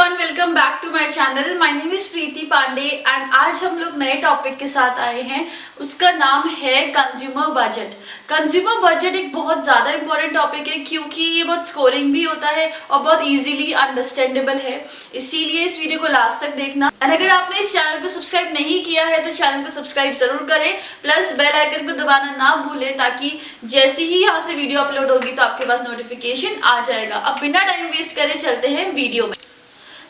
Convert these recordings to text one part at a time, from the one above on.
Everyone, welcome back to my channel. My name is Preeti Pandey and आज हम लोग नए टॉपिक के साथ आए हैं। उसका नाम है कंज्यूमर बजट। कंज्यूमर बजट एक बहुत ज़्यादा इंपॉर्टेंट टॉपिक है क्योंकि ये बहुत स्कोरिंग भी होता है और बहुत इजीली अंडरस्टैंडेबल है, इसीलिए इस वीडियो को लास्ट तक देखना। एंड अगर आपने इस चैनल को सब्सक्राइब नहीं किया है तो चैनल को सब्सक्राइब जरूर करें, प्लस बेल आइकन को दबाना ना भूलें ताकि जैसे ही यहाँ से वीडियो अपलोड होगी तो आपके पास नोटिफिकेशन आ जाएगा। अब बिना टाइम वेस्ट करे चलते हैं वीडियो में।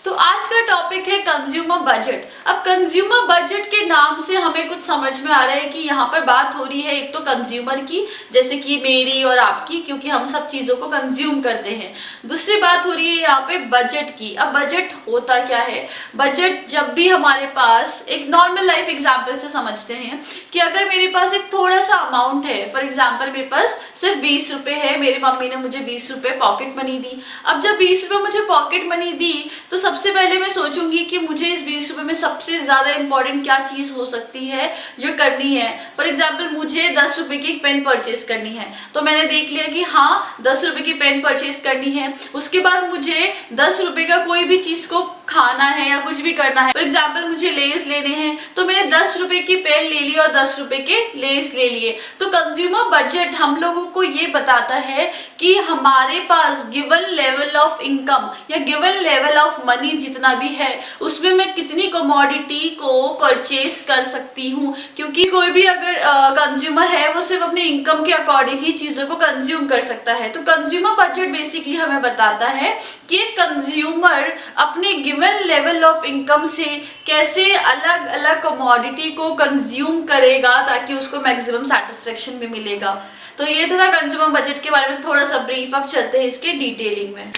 तो आज का टॉपिक है कंज्यूमर बजट। अब कंज्यूमर बजट के नाम से हमें कुछ समझ में आ रहा है कि यहाँ पर बात हो रही है एक तो कंज्यूमर की, जैसे कि मेरी और आपकी, क्योंकि हम सब चीज़ों को कंज्यूम करते हैं। दूसरी बात हो रही है यहाँ पे बजट की। अब बजट होता क्या है? बजट जब भी हमारे पास एक नॉर्मल लाइफ एग्जाम्पल से समझते हैं कि अगर मेरे पास एक थोड़ा सा अमाउंट है, फॉर एग्जाम्पल मेरे पास सिर्फ 20 रुपये है, मेरी मम्मी ने मुझे 20 रुपये पॉकेट मनी दी। अब जब 20 रुपये मुझे पॉकेट मनी दी तो सबसे पहले मैं सोचूंगी कि मुझे इस 20 रुपये में सबसे ज्यादा इंपॉर्टेंट क्या चीज हो सकती है जो करनी है। फॉर एग्जाम्पल मुझे 10 रुपये की एक पेन परचेज करनी है, तो मैंने देख लिया कि हाँ 10 रुपये की पेन परचेज करनी है। उसके बाद मुझे 10 रुपये का कोई भी चीज को खाना है या कुछ भी करना है। फॉर एग्जाम्पल मुझे लेस लेने हैं तो मैंने 10 रुपये की पेन ले ली और 10 रुपये के लेस ले लिए। तो कंज्यूमर बजट हम लोगों को ये बताता है कि हमारे पास गिवन लेवल ऑफ इनकम या गिवन लेवल ऑफ मनी जितना भी है उसमें मैं कितनी कमोडिटी को परचेज कर सकती हूँ, क्योंकि कोई भी अगर कंज्यूमर है वो सिर्फ अपने इनकम के अकॉर्डिंग ही चीजों को कंज्यूम कर सकता है। तो कंज्यूमर बजट बेसिकली हमें बताता है कि कंज्यूमर अपने गिवन लेवल ऑफ इनकम से कैसे अलग अलग कमोडिटी को कंज्यूम करेगा ताकि उसको मैक्सिमम सेटिस्फेक्शन भी मिलेगा। तो ये था कंज्यूमर बजट के बारे में थोड़ा सा ब्रीफ। अब चलते हैं इसके डिटेलिंग में।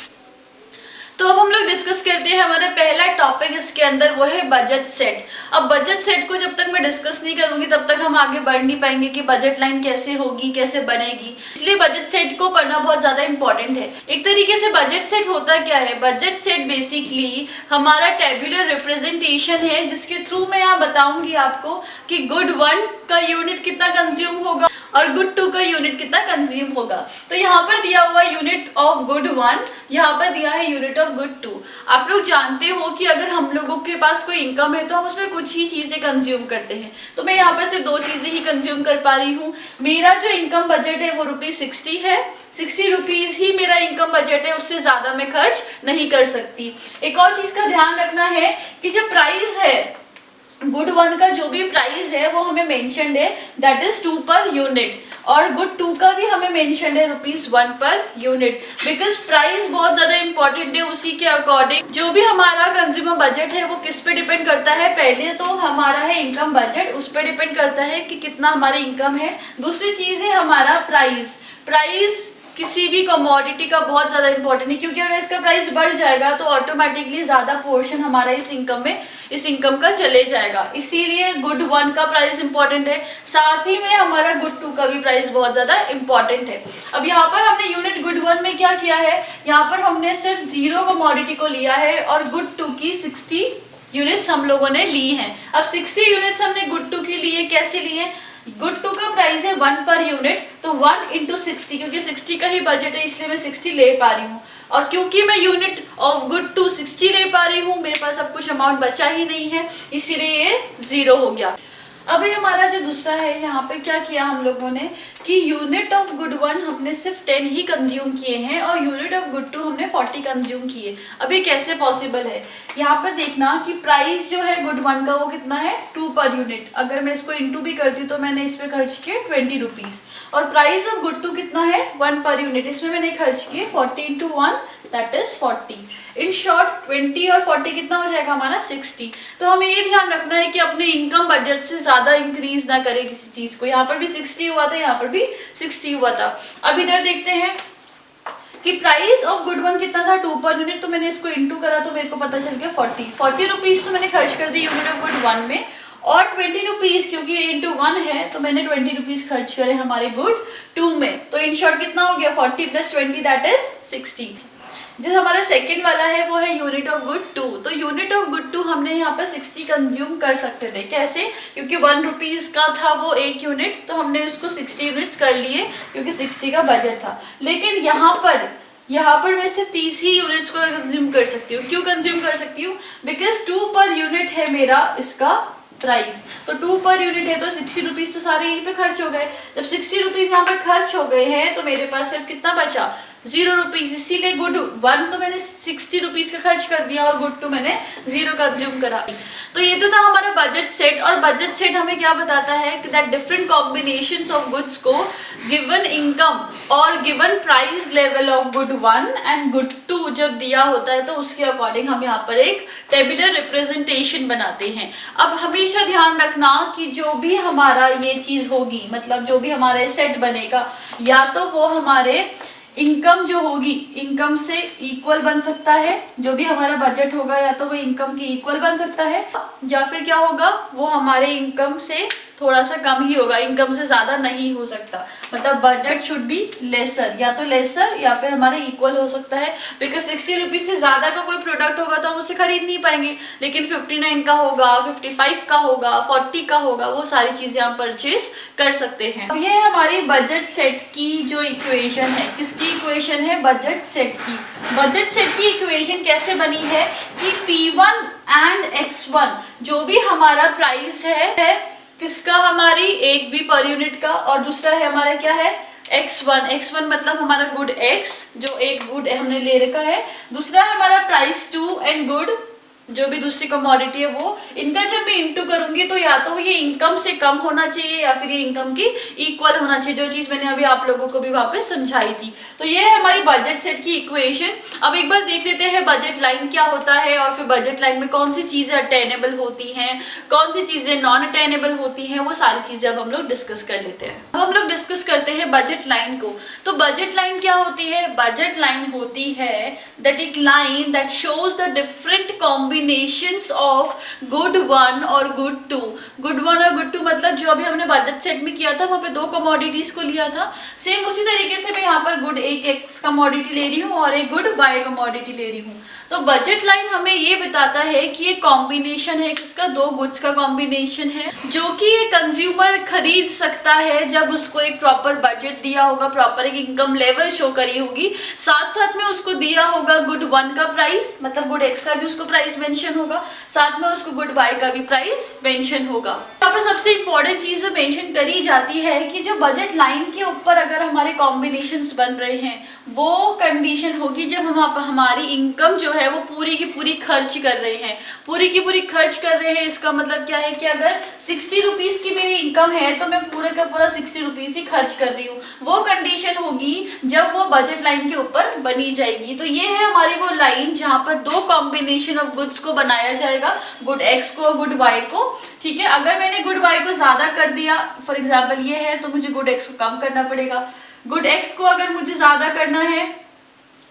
तो अब हम लोग डिस्कस करते हैं हमारा पहला टॉपिक इसके अंदर, वो है बजट सेट। अब बजट सेट को जब तक मैं डिस्कस नहीं करूंगी तब तक हम आगे बढ़ नहीं पाएंगे कि बजट लाइन कैसे होगी, कैसे बनेगी, इसलिए बजट सेट को पढ़ना बहुत ज्यादा इंपॉर्टेंट है। एक तरीके से बजट सेट होता क्या है? बजट सेट बेसिकली हमारा टेबुलर रिप्रेजेंटेशन है जिसके थ्रू मैं यहाँ बताऊंगी आपको कि गुड 1 का यूनिट कितना कंज्यूम होगा और गुड 2 का यूनिट कितना कंज्यूम होगा। तो यहाँ पर दिया हुआ यूनिट ऑफ गुड 1, यहाँ पर दिया है यूनिट ऑफ गुड 2। आप लोग जानते हो कि अगर हम लोगों के पास कोई इनकम है तो हम उसमें कुछ ही चीजें कंज्यूम करते हैं। तो मैं यहाँ पर सिर्फ 2 चीजें ही कंज्यूम कर पा रही हूँ। मेरा जो इनकम बजट है वो ₹60 है, 60 रुपीज ही मेरा इनकम बजट है, उससे ज्यादा मैं खर्च नहीं कर सकती। एक और चीज का ध्यान रखना है कि जो प्राइस है गुड 1 का, जो भी प्राइस है वो हमें मेंशन्ड है दैट इज 2 पर यूनिट, और गुड 2 का भी हमें मेंशन है ₹1 पर यूनिट, बिकॉज प्राइस बहुत ज्यादा इंपॉर्टेंट है। उसी के अकॉर्डिंग जो भी हमारा कंज्यूमर बजट है वो किस पे डिपेंड करता है? पहले तो हमारा है इनकम बजट, उस पर डिपेंड करता है कि कितना हमारी इनकम है। दूसरी चीज है हमारा प्राइस। प्राइस किसी भी कमोडिटी का बहुत ज्यादा इंपॉर्टेंट है, क्योंकि अगर इसका प्राइस बढ़ जाएगा तो ऑटोमेटिकली ज्यादा पोर्शन हमारा इस इनकम का चले जाएगा। इसीलिए गुड 1 का प्राइस इंपॉर्टेंट है, साथ ही में हमारा गुड 2 का भी प्राइस बहुत ज्यादा इंपॉर्टेंट है। अब यहाँ पर हमने यूनिट गुड 1 में क्या किया है? यहाँ पर हमने सिर्फ 0 कमोडिटी को लिया है और गुड 2 की 60 यूनिट्स हम लोगों ने ली हैं। अब 60 यूनिट्स हमने गुड 2 की लिए, कैसे लिए? गुड 2 का प्राइस है 1 पर यूनिट, तो 1 into 60, क्योंकि 60 का ही बजट है इसलिए मैं 60 ले पा रही हूँ। और क्योंकि मैं यूनिट ऑफ गुड 2 60 ले पा रही हूँ, मेरे पास अब कुछ अमाउंट बचा ही नहीं है, इसीलिए ये 0 हो गया। अभी हमारा जो दूसरा है, यहाँ पे क्या किया हम लोगों ने कि यूनिट ऑफ गुड 1 हमने सिर्फ 10 ही कंज्यूम किए हैं और यूनिट ऑफ गुड 2 हमने 40 कंज्यूम किए। अभी कैसे पॉसिबल है? यहाँ पर देखना कि प्राइस जो है गुड 1 का वो कितना है? 2 पर यूनिट। अगर मैं इसको इंटू भी करती तो मैंने इस पर खर्च किए 20 रुपीज, और प्राइस ऑफ गुड 2 कितना है? 1 पर यूनिट, इसमें मैंने खर्च किए 40 into 1 that is 40। In short 20 और 40 कितना हो जाएगा हमारा? 60। तो हमें ये ध्यान रखना है कि अपने इनकम बजट से ज्यादा इंक्रीज ना करें किसी चीज को। यहाँ पर भी 60 हुआ था, यहाँ पर भी 60 हुआ था। अब इधर देखते हैं कि प्राइस ऑफ गुड 1 कितना था? 2 पर यूनिट, तो मैंने इसको इंटू करा तो मेरे को पता चल गया 40 रुपीज तो मैंने खर्च कर दी यूनिट ऑफ गुड 1 में, और 20 रुपीज क्योंकि इंटू 1 है तो मैंने 20 रुपीज खर्च करे हमारे गुड 2 में। तो इन शॉर्ट कितना हो गया? 40 + 20 दैट इज 60। जो हमारा सेकंड वाला है वो है यूनिट ऑफ गुड 2। तो यूनिट ऑफ गुड 2 हमने यहाँ पर 60 कंज्यूम कर सकते थे। कैसे? क्योंकि 1 रुपीज का था वो एक यूनिट, तो हमने उसको 60 यूनिट्स कर लिए क्योंकि 60 का बजट था। लेकिन यहाँ पर यहाँ पर मैं सिर्फ 30 ही यूनिट्स को कंज्यूम कर सकती हूँ। क्यों कंज्यूम कर सकती हूँ? बिकॉज 2 पर यूनिट है मेरा इसका प्राइस, तो 2 पर यूनिट है तो 60 रुपीज तो सारे यहीं पे खर्च हो गए। जब 60 रुपीज यहाँ पे खर्च हो गए हैं तो मेरे पास सिर्फ कितना बचा? 0 रुपीज। इसीलिए गुड 1 तो मैंने 60 रुपीज का खर्च कर दिया और गुड 2 मैंने 0 कंज्यूम करा। तो ये तो था हमारा बजट सेट। और बजट सेट हमें क्या बताता है कि that different combinations of goods को गिवन इनकम और given price level of good 1 and good 2 जब दिया होता है तो उसके अकॉर्डिंग हम यहाँ पर एक टेबुलर रिप्रेजेंटेशन बनाते हैं। अब हमेशा ध्यान रखना कि जो भी हमारा ये चीज होगी, मतलब जो भी हमारा सेट बनेगा, या तो वो हमारे इनकम जो होगी इनकम से इक्वल बन सकता है, जो भी हमारा बजट होगा या तो वो इनकम की इक्वल बन सकता है, या फिर क्या होगा वो हमारे इनकम से थोड़ा सा कम ही होगा, इनकम से ज्यादा नहीं हो सकता। मतलब बजट शुड बी लेसर, या तो लेसर या फिर हमारे इक्वल हो सकता है। बिकॉज 60 रुपीज से ज्यादा का कोई प्रोडक्ट होगा तो हम उसे खरीद नहीं पाएंगे, लेकिन 59 का होगा, 55 का होगा, 40 का होगा, वो सारी चीजें हम परचेज कर सकते हैं। अब ये है हमारी बजट सेट की जो इक्वेशन है। किसकी इक्वेशन है? बजट सेट की। बजट सेट की इक्वेशन कैसे बनी है कि P1 एंड X1 जो भी हमारा प्राइस है किसका? हमारी एक भी पर यूनिट का, और दूसरा है हमारा क्या है? X1। X1 मतलब हमारा गुड X, जो एक गुड हमने ले रखा है। दूसरा है हमारा प्राइस 2 एंड गुड, जो भी दूसरी कमोडिटी है वो। इनका जब मैं इंटू करूंगी तो या तो ये इनकम से कम होना चाहिए या फिर ये इनकम की इक्वल होना चाहिए, जो चीज मैंने अभी आप लोगों को भी वहां पे समझाई थी। तो ये है हमारी बजट सेट की इक्वेशन। अब एक बार देख लेते हैं बजट लाइन क्या होता है, और फिर बजट लाइन में कौन सी चीजें अटेनेबल होती हैं, कौन सी चीजें नॉन अटेनेबल होती हैं, वो सारी चीजें अब हम लोग डिस्कस कर लेते हैं। अब हम लोग डिस्कस करते हैं बजट लाइन को। तो बजट लाइन क्या होती है? बजट लाइन होती है दैट एक line that shows the different combinations of good 1 और गुड 2। गुड 1 और गुड 2 मतलब जो अभी हमने बजट सेट में किया था वहाँ पे 2 कमोडिटीज को लिया था, सेम उसी तरीके से मैं यहाँ पर गुड एक एक्स कमोडिटी ले रही हूँ और एक गुड वाई कमोडिटी ले रही हूँ। तो बजट लाइन हमें ये बताता है कि ये कॉम्बिनेशन है किसका? 2 गुड्स का कॉम्बिनेशन है, जो कि ये कंज्यूमर खरीद सकता है जब उसको एक प्रॉपर बजट दिया होगा, प्रॉपर एक इनकम लेवल शो करी होगी, साथ साथ में उसको दिया होगा गुड 1 का प्राइस, मतलब गुड एक्स का भी उसको प्राइस मेंशन होगा, साथ में उसको गुड वाई का भी प्राइस मेंशन होगा। यहाँ पर सबसे इंपॉर्टेंट चीज जो मेंशन करी जाती है कि जो बजट लाइन के ऊपर अगर हमारे कॉम्बिनेशंस बन रहे हैं वो कंडीशन होगी जब हम हमारी इनकम जो है वो पूरी की पूरी खर्च कर रहे हैं। पूरी की पूरी खर्च कर रहे हैं इसका मतलब क्या है कि अगर 60 रुपीज की मेरी इनकम है तो मैं पूरे का पूरा 60 रुपीज ही खर्च कर रही हूँ, वो कंडीशन होगी जब वो बजट लाइन के ऊपर बनी जाएगी। तो ये है हमारी वो लाइन जहाँ पर 2 कॉम्बिनेशन ऑफ गुड्स को बनाया जाएगा, गुड एक्स को और गुड वाई को। ठीक है, अगर मैंने गुड वाई को ज्यादा कर दिया, फॉर एग्जाम्पल ये है, तो मुझे गुड एक्स को कम करना पड़ेगा। गुड एक्स को अगर मुझे ज्यादा करना है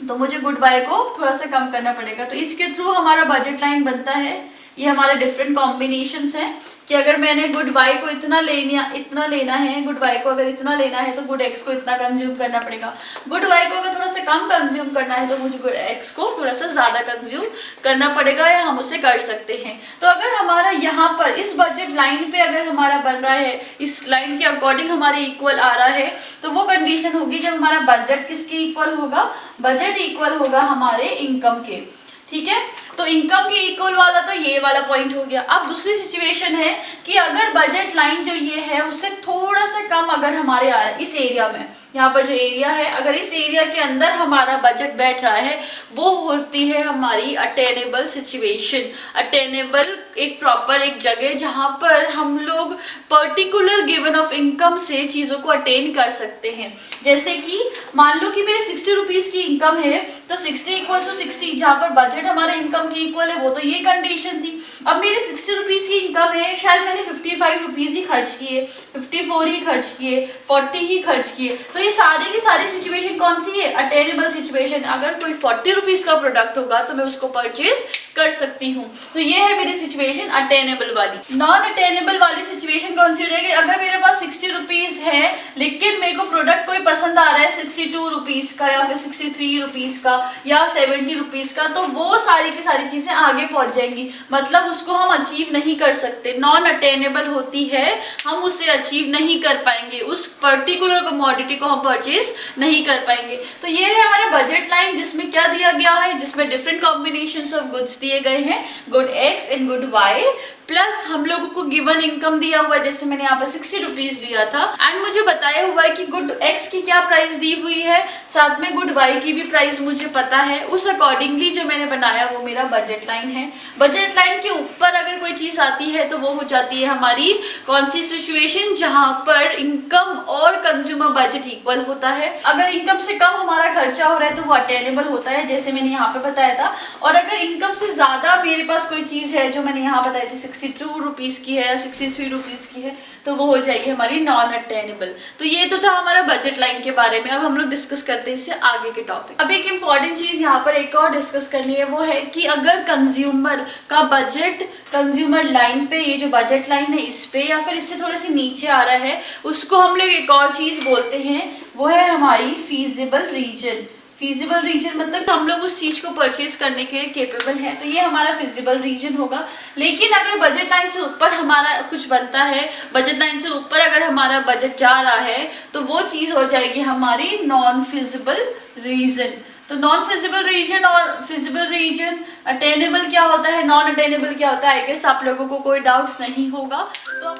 तो मुझे गुड वाई को थोड़ा सा कम करना पड़ेगा। तो इसके थ्रू हमारा बजट लाइन बनता है। ये हमारे डिफरेंट कॉम्बिनेशंस हैं कि अगर मैंने गुड वाई को इतना लेना है, गुड वाई को अगर इतना लेना है तो गुड एक्स को इतना कंज्यूम करना पड़ेगा। गुड वाई को अगर थोड़ा सा कम कंज्यूम करना है तो मुझे गुड एक्स को थोड़ा सा ज्यादा कंज्यूम करना पड़ेगा, या हम उसे कर सकते हैं। तो अगर हमारा यहाँ पर इस बजट लाइन पे अगर हमारा बन रहा है, इस लाइन के अकॉर्डिंग हमारे इक्वल आ रहा है, तो वो कंडीशन होगी जब हमारा बजट किसके इक्वल होगा? बजट इक्वल होगा हमारे इनकम के। ठीक है, तो इनकम के इक्वल वाला तो ये वाला पॉइंट हो गया। अब दूसरी सिचुएशन है कि अगर बजट लाइन जो ये है उससे थोड़ा सा कम अगर हमारे आ रहा है इस एरिया में, यहाँ पर जो एरिया है, अगर इस एरिया के अंदर हमारा बजट बैठ रहा है, वो होती है हमारी अटेनेबल सिचुएशन। अटेनेबल एक प्रॉपर एक जगह जहाँ पर हम लोग पर्टिकुलर गिवन ऑफ इनकम से चीज़ों को अटेन कर सकते हैं। जैसे कि मान लो कि मेरे 60 रुपीज़ की इनकम है, तो 60 इक्वल टू 60 जहाँ पर बजट हमारे इनकम के इक्वल है, वो तो ये कंडीशन थी। अब मेरे 60 रुपीज़ की इनकम है, शायद मैंने 55 रुपीज़ ही खर्च किए, 54 ही खर्च किए, 40 ही खर्च किए, तो ये सारी की सारी सिचुएशन कौन सी है? Attainable situation. अगर कोई 40 रुपीज़ का प्रोडक्ट होगा तो मैं उसको परचेज कर सकती हूँ। तो ये है मेरी सिचुएशन अटेनेबल वाली। नॉन अटेनेबल वाली सिचुएशन कौन सी हो जाएगी? अगर मेरे पास 60 रुपीज़ है लेकिन मेरे को प्रोडक्ट कोई पसंद आ रहा है 62 रुपीज़ का, या फिर 63 रुपीज़ का, या 70 रुपीज़ का, तो वो सारी की सारी चीजें आगे पहुंच जाएंगी, मतलब उसको हम अचीव नहीं कर सकते, नॉन अटेनेबल होती है, हम उसे अचीव नहीं कर पाएंगे, उस पर्टिकुलर कमोडिटी को हम परचेज नहीं कर पाएंगे। तो ये है हमारे बजट लाइन, जिसमें क्या दिया गया है, जिसमें डिफरेंट कॉम्बिनेशन ऑफ गुड्स दिए गए हैं, good x and good y, plus हम लोगों को गिवन इनकम दिया हुआ है, जैसे मैंने यहाँ पर 60 रुपीज लिया था, एंड मुझे बताया हुआ है कि गुड एक्स की क्या प्राइस दी हुई है, साथ में गुड वाई की भी प्राइस मुझे पता है, उस अकॉर्डिंगली जो मैंने बनाया वो मेरा बजट लाइन है। बजट लाइन के ऊपर अगर कोई चीज आती है तो वो हो जाती है हमारी कौन सी सिचुएशन, जहां पर इनकम और कंज्यूमर बजट इक्वल होता है। अगर इनकम से कम हमारा खर्चा हो रहा है तो वो अटेनेबल होता है, जैसे मैंने यहाँ पे बताया था, और अगर इनकम से ज्यादा मेरे पास कोई चीज है जो मैंने यहाँ बताई थी 62 रुपीज की है या 63 रुपीज की है, तो वो हो जाएगी हमारी नॉन अटेनेबल। तो ये तो था हमारा बजट लाइन के बारे में। अब हम लोग डिस्कस करते हैं इससे आगे के टॉपिक। अब एक इम्पॉर्टेंट चीज यहाँ पर एक और डिस्कस करनी है, वो है कि अगर कंज्यूमर का बजट कंज्यूमर लाइन पे, ये जो बजट लाइन है इस पे या फिर इससे थोड़ा सी नीचे आ रहा है, उसको हम लोग एक और चीज बोलते हैं, वो है हमारी फीजिबल रीजन। फीजिबल रीजन मतलब हम लोग उस चीज को परचेज करने के लिए केपेबल है, तो ये हमारा फीजिबल रीजन होगा। लेकिन अगर बजट लाइन से ऊपर हमारा कुछ बनता है, बजट लाइन से ऊपर अगर हमारा बजट जा रहा है, तो वो चीज हो जाएगी हमारी नॉन फीजिबल रीजन। तो नॉन फिजिबल रीजन और फिजिबल रीजन, अटेनेबल क्या होता है, नॉन अटेनेबल क्या होता है, आई गेस आप लोगों को कोई डाउट नहीं होगा। तो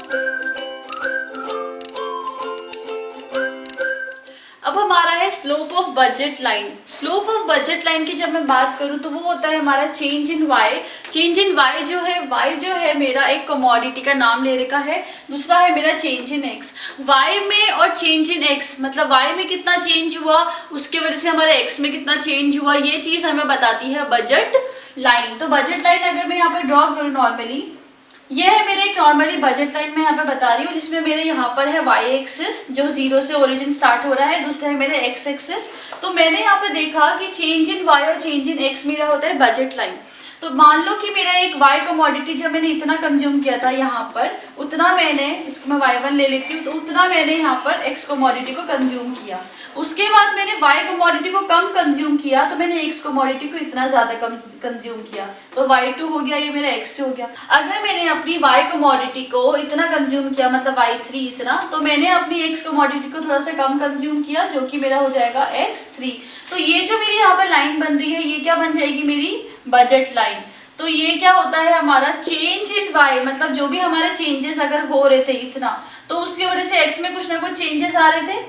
अब हमारा है slope of budget line. Slope of budget line की जब मैं बात करूं तो वो होता है हमारा change in y. Change in y जो है मेरा एक कमोडिटी का नाम ले रखा है, दूसरा है मेरा चेंज इन एक्स। वाई में और चेंज इन एक्स मतलब वाई में कितना चेंज हुआ, उसके वजह से हमारे एक्स में कितना चेंज हुआ, ये चीज हमें बताती है बजट लाइन। तो बजट लाइन अगर मैं यहाँ पर ड्रॉ करूँ नॉर्मली, ये है मेरे एक नॉर्मली बजट लाइन मैं यहाँ पे बता रही हूँ, जिसमें मेरे यहाँ पर है वाई एक्सिस जो 0 से ओरिजिन स्टार्ट हो रहा है, दूसरा है मेरे एक्स एक्सिस। तो मैंने यहाँ पे देखा कि चेंज इन वाई और चेंज इन एक्स मेरा होता है बजट लाइन। तो मान लो कि मेरा एक वाई कमोडिटी जब मैंने इतना कंज्यूम किया था यहाँ पर, उतना मैंने, इसको मैं वाई 1 ले लेती हूँ, तो उतना मैंने यहाँ पर एक्स कमोडिटी को कंज्यूम किया। उसके बाद मैंने वाई कमोडिटी को कम कंज्यूम किया, तो मैंने एक्स कमोडिटी को इतना ज्यादा कम कंज्यूम किया, तो y2 हो गया, ये मेरा x2 हो गया। अगर मैंने अपनी y कमोडिटी को इतना कंज्यूम किया मतलब y3 इतना, तो मैंने अपनी x कमोडिटी को थोड़ा सा कम कंज्यूम किया, जो कि मेरा हो जाएगा x3। तो ये जो मेरी यहाँ पर लाइन बन रही है, ये क्या बन जाएगी मेरी बजट लाइन। तो ये क्या होता है हमारा चेंज इन y, मतलब जो भी हमारे चेंजेस अगर हो रहे थे इतना, तो उसकी वजह से x में कुछ ना कुछ चेंजेस आ रहे थे,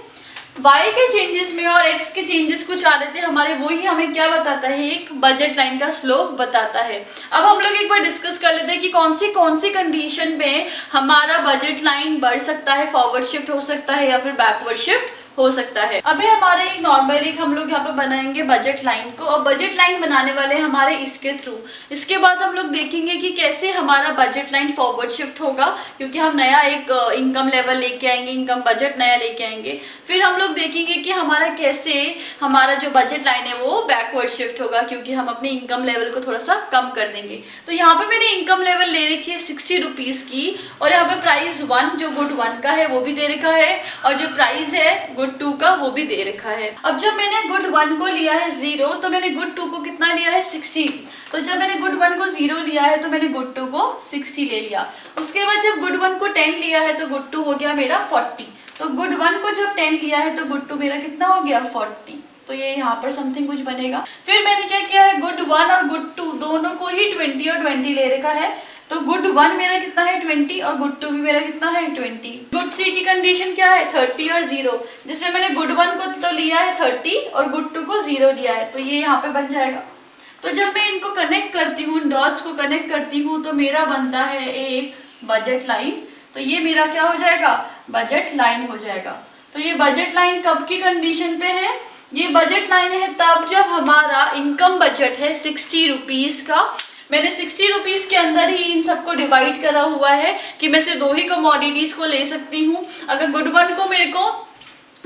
y के चेंजेस में और x के चेंजेस कुछ आ रहे थे हमारे, वही हमें क्या बताता है, एक बजट लाइन का स्लोप बताता है। अब हम लोग एक बार डिस्कस कर लेते हैं कि कौन सी कंडीशन में हमारा बजट लाइन बढ़ सकता है, फॉरवर्ड शिफ्ट हो सकता है या फिर बैकवर्ड शिफ्ट हो सकता है। अभी हमारे एक नॉर्मल एक हम लोग यहाँ पे बनाएंगे बजट लाइन को, और बजट लाइन बनाने वाले हमारे इसके थ्रू। इसके बाद हम लोग देखेंगे कि कैसे हमारा बजट लाइन फॉरवर्ड शिफ्ट होगा, क्योंकि हम नया एक इनकम लेवल लेके आएंगे, इनकम बजट नया लेके आएंगे। फिर हम लोग देखेंगे कि हमारा कैसे हमारा जो बजट लाइन है वो बैकवर्ड शिफ्ट होगा, क्योंकि हम अपने इनकम लेवल को थोड़ा सा कम कर देंगे। तो यहाँ पे मैंने इनकम लेवल ले रखी है 60 रुपीज की, और यहाँ पे प्राइस 1 जो गुड 1 का है वो भी दे रखा है, और जो प्राइस है गुड 2 का वो भी दे रखा है। अब जब मैंने गुड 1 को लिया है 0, तो मैंने गुड 2 को कितना लिया है 60। तो जब मैंने गुड 1 को 0 लिया है तो मैंने गुड 2 को 60 ले लिया। उसके बाद जब गुड 1 को 10 लिया है तो गुड 2 हो गया मेरा 40। तो गुड 1 को जब 10 लिया है तो गुड 2 मेरा कितना हो गया 40। तो ये यहाँ पर समथिंग कुछ बनेगा। फिर मैंने क्या किया है, गुड 1 और गुड 2 दोनों को ही 20 और 20 ले रखा है। तो गुड 1 मेरा कितना है 20 और गुड 2 भी मेरा कितना है 20। गुड 3 की कंडीशन क्या है 30 और 0, जिसमें मैंने गुड 1 को तो लिया है 30 और गुड 2 को 0 लिया है, तो ये यहाँ पे बन जाएगा। तो जब मैं इनको कनेक्ट करती हूँ, डॉट्स को कनेक्ट करती हूँ, तो मेरा बनता है एक बजट लाइन। तो ये मेरा क्या हो जाएगा, बजट लाइन हो जाएगा। तो ये बजट लाइन कब की कंडीशन पे है, ये बजट लाइन है तब जब हमारा इनकम बजट है 60 रुपीज का। मैंने 60 रुपीज के अंदर ही इन सबको डिवाइड करा हुआ है कि मैं सिर्फ 2 ही कमोडिटीज को ले सकती हूँ। अगर गुड 1 को मेरे को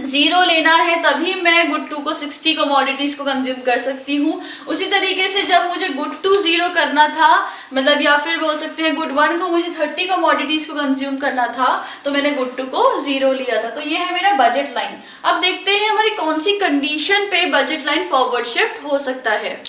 0 लेना है तभी मैं गुड 2 को 60 कमोडिटीज को कंज्यूम कर सकती हूँ। उसी तरीके से जब मुझे गुड 2 0 करना था, मतलब या फिर बोल सकते हैं गुड 1 को मुझे 30 कमोडिटीज को कंज्यूम करना था, तो मैंने गुड 2 को 0 लिया था। तो ये है मेरा बजट लाइन। अब देखते हैं हमारी कौन सी कंडीशन पे बजट लाइन फॉरवर्ड शिफ्ट हो सकता है।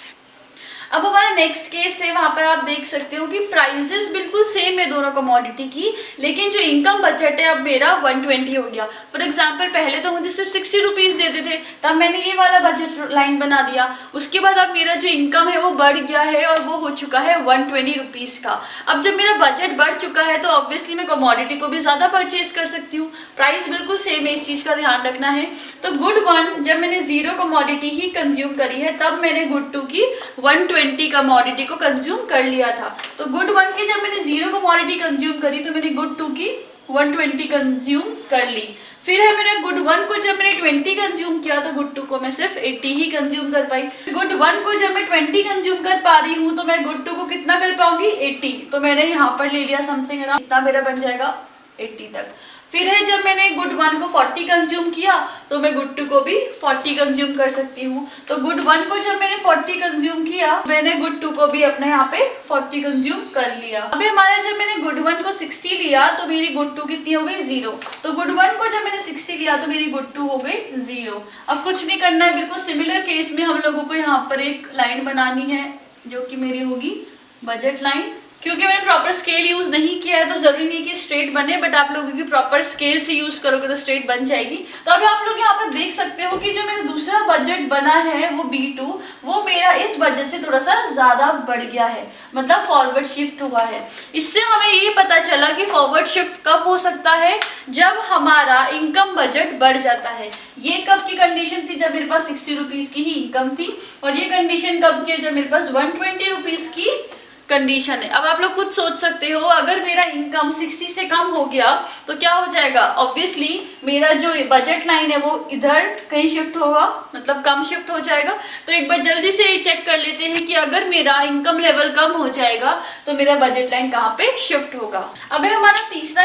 अब हमारा नेक्स्ट केस है, वहां पर आप देख सकते हो कि प्राइजेस बिल्कुल सेम है दोनों कमोडिटी की, लेकिन जो इनकम बजट है अब मेरा 120 हो गया। फॉर एग्जाम्पल पहले तो मुझे सिर्फ 60 रुपीज देते थे, तब मैंने ये वाला बजट लाइन बना दिया। उसके बाद अब मेरा जो इनकम है वो बढ़ गया है और वो हो चुका है 120 रुपीज का। अब जब मेरा बजट बढ़ चुका है तो ऑब्वियसली मैं कमोडिटी को भी ज्यादा परचेज कर सकती हूँ। प्राइस बिल्कुल सेम है, इस चीज का ध्यान रखना है। तो गुड वन जब मैंने जीरो कमोडिटी ही कंज्यूम करी है, तब मैंने गुड टू की 120 कमोडिटी को कंज्यूम कर लिया था। तो गुड वन की जब मैंने जीरो कमोडिटी कंज्यूम करी तो मैंने गुड टू की 120 कंज्यूम कर ली। फिर है मेरे गुड वन को जब मैंने 20 कंज्यूम किया तो गुड टू को मैं सिर्फ 80 ही कंज्यूम कर पाई। गुड वन को जब मैं 20 कंज्यूम कर पा रही हूँ तो मैं गुड टू को कितना कर पाऊंगी 80। तो मैंने यहाँ पर ले लिया समथिंग अराउंड, इतना मेरा बन जाएगा 80 तक। फिर है जब मैंने गुड वन को 40 कंज्यूम किया तो मैं गुड टू को भी 40 कंज्यूम कर सकती हूँ। तो गुड वन को जब मैंने 40 कंज्यूम किया मैंने गुड टू को भी अपने यहाँ पे 40 कंज्यूम कर लिया। अभी हमारा जब मैंने गुड वन को 60 लिया तो मेरी गुड टू कितनी हो गई 0। तो गुड वन को जब मैंने 60 लिया तो मेरी गुड टू हो गई 0। अब कुछ नहीं करना है, बिल्कुल सिमिलर केस में हम लोगों को यहाँ पर एक लाइन बनानी है जो कि मेरी होगी बजट लाइन। क्योंकि मैंने प्रॉपर स्केल यूज नहीं किया है तो जरूरी नहीं कि स्ट्रेट बने, बट आप लोगों की प्रॉपर स्केल से यूज करोगे तो स्ट्रेट बन जाएगी। तो अभी आप लोग यहाँ पर देख सकते हो कि जो मेरा दूसरा बजट बना है वो B2, वो मेरा इस बजट से थोड़ा सा ज्यादा बढ़ गया है, मतलब फॉरवर्ड शिफ्ट हुआ है। इससे हमें ये पता चला कि फॉरवर्ड शिफ्ट कब हो सकता है, जब हमारा इनकम बजट बढ़ जाता है। ये कब की कंडीशन थी, जब मेरे पास 60 रुपीज की ही इनकम थी, और ये कंडीशन कब की है, जब मेरे पास 120 रुपीज की कंडीशन है। अब आप लोग खुद सोच सकते हो, अगर मेरा इनकम 60 से कम हो गया तो क्या हो जाएगा। ऑब्वियसली मेरा जो बजट लाइन है वो इधर कहीं शिफ्ट होगा, मतलब कम शिफ्ट हो जाएगा। तो एक बार जल्दी से ये चेक कर लेते हैं कि अगर मेरा इनकम लेवल कम हो जाएगा तो मेरा बजट लाइन कहाँ पे शिफ्ट होगा। अब है हमारा तीसरा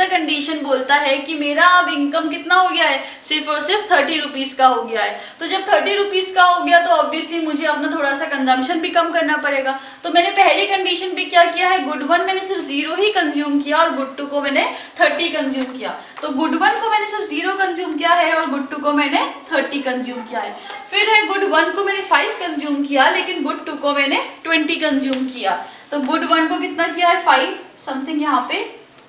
कंडीशन बोलता है कि मेरा अब इनकम कितना हो गया है, सिर्फ और सिर्फ 30 रुपीज का हो गया है। तो जब 30 रुपीज का हो गया तो ऑब्वियसली मुझे अपना थोड़ा सा कंजम्पशन भी कम करना पड़ेगा। तो मैंने पहली कंडीशन पे क्या किया है, गुड वन मैंने सिर्फ 0 ही कंज्यूम किया और गुड टू को मैंने 30 कंज्यूम किया। तो गुड वन को मैंने सिर्फ 0 कंज्यूम किया है और गुड टू को मैंने 30 कंज्यूम किया है। फिर है गुड वन को मैंने 5 कंज्यूम किया, लेकिन गुड टू को मैंने 20 कंज्यूम किया। तो गुड वन को कितना किया है 5 समथिंग, यहाँ पे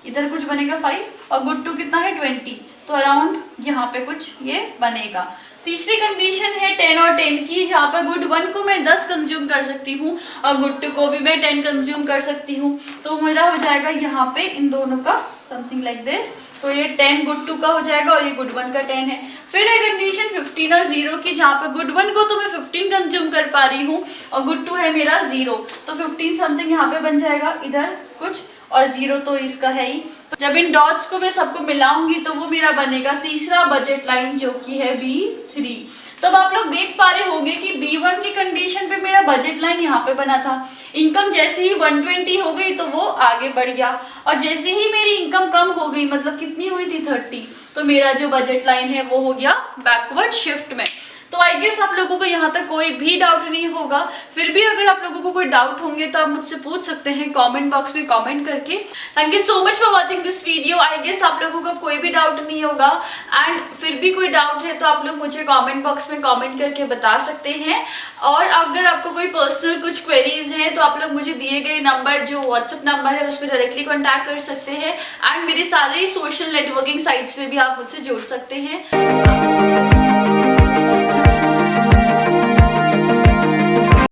इधर कुछ बनेगा 5, और गुड टू कितना है 20, तो अराउंड यहाँ पे कुछ ये बनेगा। तीसरी कंडीशन है 10 और 10 की, जहाँ पर गुड वन को मैं 10 कंज्यूम कर सकती हूँ और गुड टू को भी मैं 10 कंज्यूम कर सकती हूँ। तो मेरा हो जाएगा यहाँ पे इन दोनों का समथिंग लाइक दिस। तो ये 10 गुड टू का हो जाएगा और ये गुड वन का 10 है। फिर है कंडीशन 15 और 0 की, जहाँ पर गुड वन को तो मैं 15 कंज्यूम कर पा रही हूँ और गुड टू है मेरा 0। तो 15 समथिंग यहाँ पे बन जाएगा इधर कुछ, और 0 तो इसका है ही। तो जब इन डॉट्स को मैं सबको मिलाऊंगी तो वो मेरा बनेगा तीसरा बजट लाइन जो कि है B3। तो अब आप लोग देख पा रहे होंगे कि B1 की कंडीशन पे मेरा बजट लाइन यहाँ पे बना था। इनकम जैसे ही 120 हो गई तो वो आगे बढ़ गया, और जैसे ही मेरी इनकम कम हो गई, मतलब कितनी हुई थी 30, तो मेरा जो बजट लाइन है वो हो गया बैकवर्ड शिफ्ट में। तो आई गेस आप लोगों को यहाँ तक कोई भी डाउट नहीं होगा। फिर भी अगर आप लोगों को कोई डाउट होंगे तो आप मुझसे पूछ सकते हैं कमेंट बॉक्स में कमेंट करके। Thank you so much for watching this video. I guess आप लोगों को कोई भी डाउट नहीं होगा, एंड फिर भी कोई डाउट है तो आप लोग मुझे कमेंट बॉक्स में कमेंट करके बता सकते हैं। और अगर आपको कोई पर्सनल कुछ क्वेरीज हैं तो आप लोग मुझे दिए गए नंबर, जो व्हाट्सएप नंबर है, उस पर डायरेक्टली कॉन्टैक्ट कर सकते हैं। एंड मेरे सारे सोशल नेटवर्किंग साइट्स पे भी आप मुझसे जुड़ सकते हैं।